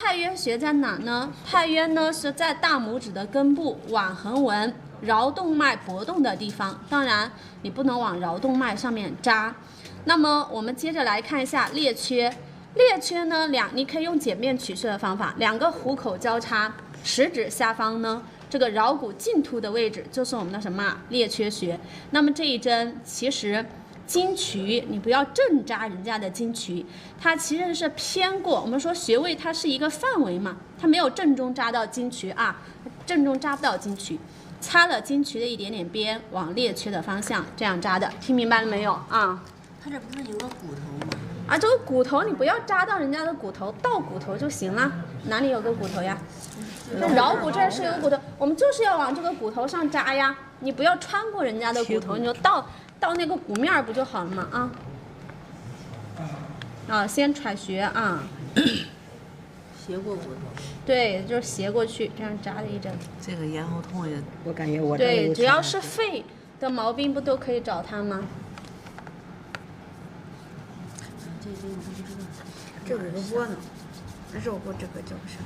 太渊穴在哪呢？太渊呢是在大拇指的根部腕横纹桡动脉搏动的地方，当然你不能往桡动脉上面扎。那么我们接着来看一下列缺。列缺呢，你可以用简便取穴的方法，两个虎口交叉，食指下方呢，这个桡骨茎突的位置就是我们的什么列缺穴。那么这一针其实经渠，你不要正扎人家的经渠，它其实是偏过。我们说穴位它是一个范围嘛，它没有正中扎到经渠啊，正中扎不到经渠，擦了经渠的一点点边，往列缺的方向这样扎的，听明白了没有啊？它这不是有个骨头吗？啊，这个骨头你不要扎到人家的骨头，到骨头就行了。哪里有个骨头呀？这桡骨这儿是有个骨头，我们就是要往这个骨头上扎呀。你不要穿过人家的骨头，你就到那个骨面不就好了吗？啊，先揣穴啊。斜过骨头。对，就是斜过去，这样扎了一针。这个咽喉痛也，我感觉我对，只要是肺的毛病，不都可以找他吗？这有个窝呢，但是我这个叫啥？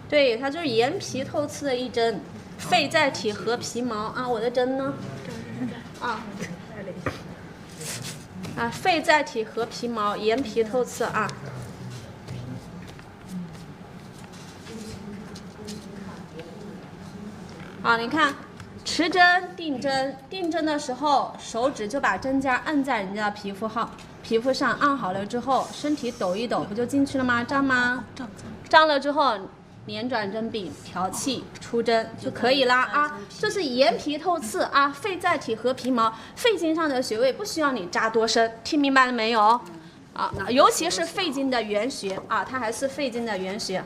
对，它就是眼皮透刺的一针，肺在体合皮毛啊。我的针呢？肺在体合皮毛，眼皮透刺啊。好，你看，持针定针，定针的时候，手指就把针尖按在人家的皮肤上，按好了之后，身体抖一抖，不就进去了吗？胀吗？胀了之后，捻转针柄，调气出针就可以啦啊！这是眼皮透刺啊，肺在体合皮毛，肺经上的穴位不需要你扎多深，听明白了没有？啊，尤其是肺经的原穴啊，它还是肺经的原穴。